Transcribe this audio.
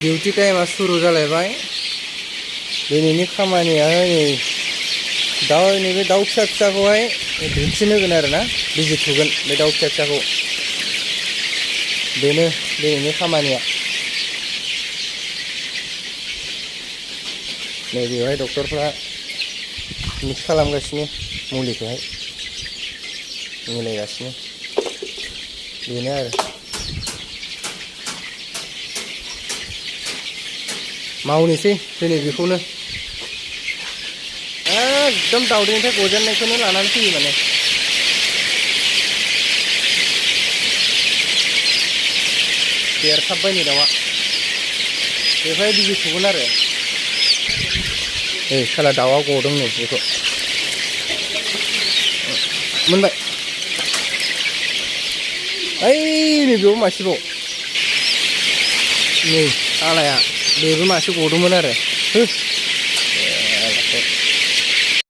duty टाइमा सुरु जालायबाय दिनैनि खामानियाहाय नै नैबे दाउ फिसा फिसाखौहाय भेक्सिन होगोन आरो ना बिजि थुगोन बे दाउ फिसा फिसाखौ बेनो दिनैनि खामानिया नै बेवहाय डक्टरफ्रा मिक्स खालामगासिनो मुलिखौहाय मिलायगासिनो बेनो आरो मावनोसै दिनै बेखौनो एकदम दाउदैनिफ्राय गजेननायखौनो लानानै फैयो माने देरखाबबाय नै दाउआ बेवहाय बिजि थुगोन आरो साला दाउआ गदों नै बेखौ मोनबाय ओइ नैबेयाव मासेबाव नै सालाया बेबो मासे गदोंमोन आरो